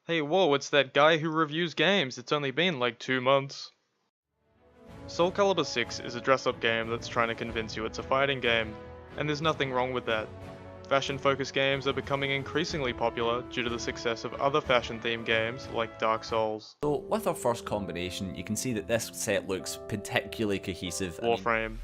Hey, whoa, it's that guy who reviews games. It's only been like 2 months. SoulCalibur 6 is a dress-up game that's trying to convince you it's a fighting game, and there's nothing wrong with that. Fashion-focused games are becoming increasingly popular due to the success of other fashion-themed games like Dark Souls, So with our first combination, you can see that this set looks particularly cohesive. Warframe,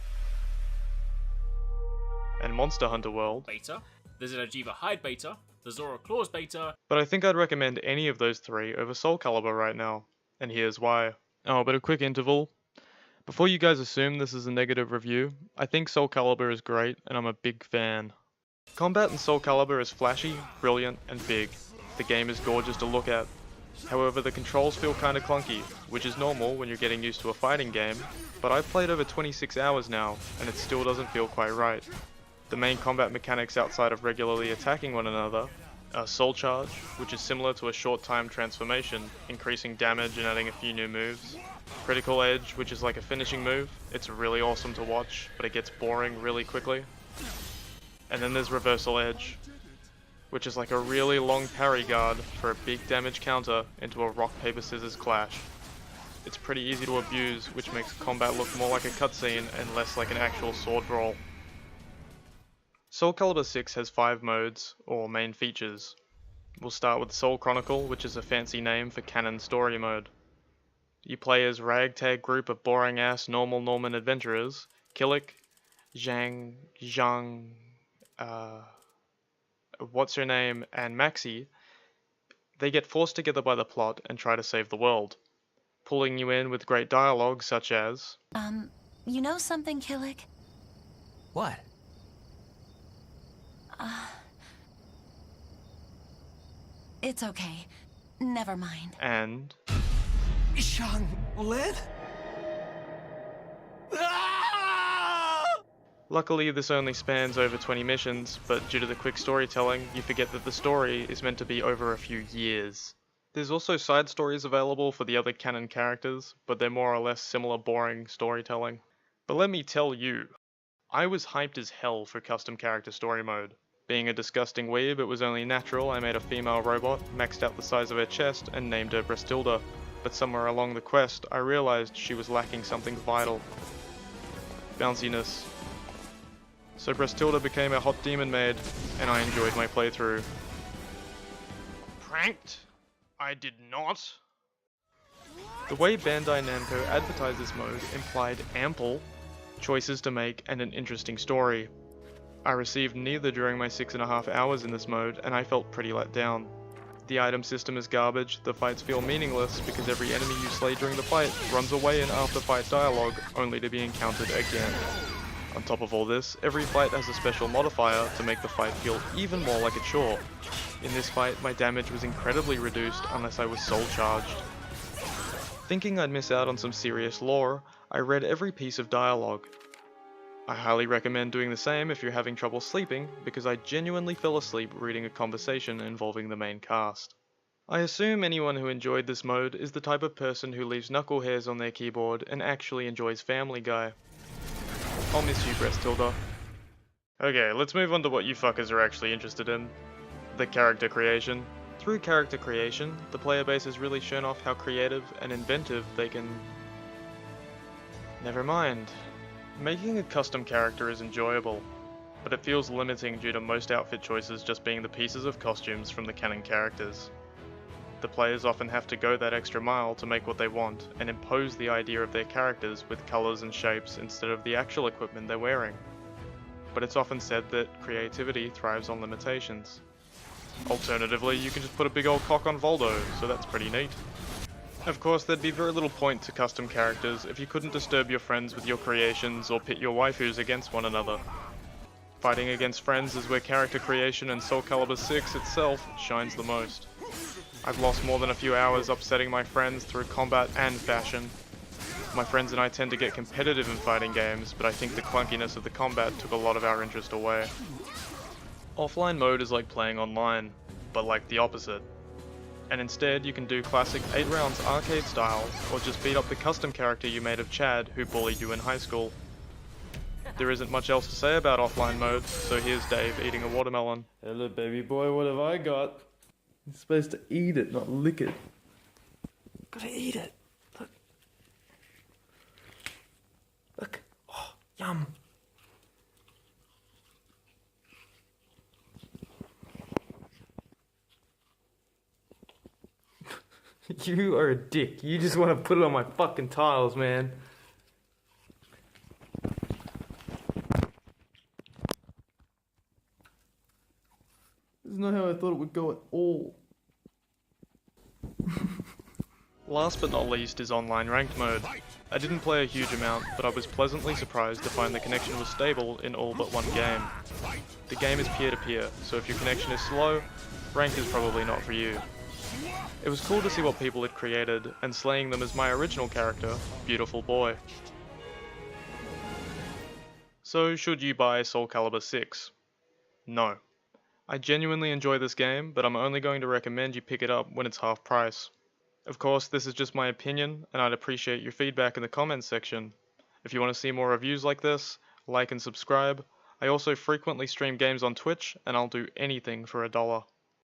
and Monster Hunter World. Beta, there's an Ajiva Hide beta, the Zora Claws beta, But I think I'd recommend any of those three over SoulCalibur right now, and here's why. Oh, but a quick interval. Before you guys assume this is a negative review, I think SoulCalibur is great, and I'm a big fan. Combat in SoulCalibur is flashy, brilliant, and big. The game is gorgeous to look at. However, the controls feel kinda clunky, which is normal when you're getting used to a fighting game, but I've played over 26 hours now, and it still doesn't feel quite right. The main combat mechanics outside of regularly attacking one another are Soul Charge, which is similar to a short time transformation, increasing damage and adding a few new moves. Critical Edge, which is like a finishing move. It's really awesome to watch, but it gets boring really quickly. And then there's Reversal Edge, which is like a really long parry guard for a big damage counter into a rock paper scissors clash. It's pretty easy to abuse, which makes combat look more like a cutscene and less like an actual sword brawl. SoulCalibur 6 has 5 modes, or main features. We'll start with Soul Chronicle, which is a fancy name for canon story mode. You play as ragtag group of boring-ass normal Norman adventurers, Killick, Zhang, what's her name, and Maxie. They get forced together by the plot and try to save the world, pulling you in with great dialogue such as, You know something, Killick? What? It's okay. Never mind. and Shang Lin? Luckily, this only spans over 20 missions, but due to the quick storytelling, you forget that the story is meant to be over a few years. There's also side stories available for the other canon characters, but they're more or less similar boring storytelling. But let me tell you, I was hyped as hell for custom character story mode. Being a disgusting weeb, it was only natural I made a female robot, maxed out the size of her chest, and named her Brestilda. But somewhere along the quest, I realized she was lacking something vital. Bounciness. So Brestilda became a hot demon maid, and I enjoyed my playthrough. Pranked? I did not. The way Bandai Namco advertised this mode implied ample choices to make and an interesting story. I received neither during my 6.5 hours in this mode, and I felt pretty let down. The item system is garbage, the fights feel meaningless because every enemy you slay during the fight runs away in after-fight dialogue, only to be encountered again. On top of all this, every fight has a special modifier to make the fight feel even more like a chore. In this fight, my damage was incredibly reduced unless I was soul charged. Thinking I'd miss out on some serious lore, I read every piece of dialogue. I highly recommend doing the same if you're having trouble sleeping, because I genuinely fell asleep reading a conversation involving the main cast. I assume anyone who enjoyed this mode is the type of person who leaves knuckle hairs on their keyboard and actually enjoys Family Guy. I'll miss you, Brestilda. Okay, let's move on to what you fuckers are actually interested in. The character creation. Through character creation, the player base has really shown off how creative and inventive they can... Never mind. Making a custom character is enjoyable, but it feels limiting due to most outfit choices just being the pieces of costumes from the canon characters. The players often have to go that extra mile to make what they want, and impose the idea of their characters with colours and shapes instead of the actual equipment they're wearing. But it's often said that creativity thrives on limitations. Alternatively, you can just put a big old cock on Voldo, so that's pretty neat. Of course, there'd be very little point to custom characters if you couldn't disturb your friends with your creations or pit your waifus against one another. Fighting against friends is where character creation and SoulCalibur 6 itself shines the most. I've lost more than a few hours upsetting my friends through combat and fashion. My friends and I tend to get competitive in fighting games, but I think the clunkiness of the combat took a lot of our interest away. Offline mode is like playing online, but like the opposite. And instead you can do classic 8 rounds arcade style, or just beat up the custom character you made of Chad who bullied you in high school. There isn't much else to say about offline mode, so here's Dave eating a watermelon. Hello baby boy, what have I got? You're supposed to eat it, not lick it. Gotta eat it. Look. Look. Oh, yum. You are a dick. You just want to put it on my fucking tiles, man. This is not how I thought it would go at all. Last but not least is online ranked mode. I didn't play a huge amount, but I was pleasantly surprised to find the connection was stable in all but one game. The game is peer-to-peer, so if your connection is slow, ranked is probably not for you. It was cool to see what people had created, and slaying them as my original character, Beautiful Boy. So should you buy SoulCalibur 6? No. I genuinely enjoy this game, but I'm only going to recommend you pick it up when it's half price. Of course, this is just my opinion, and I'd appreciate your feedback in the comments section. If you want to see more reviews like this, like and subscribe. I also frequently stream games on Twitch, and I'll do anything for $1.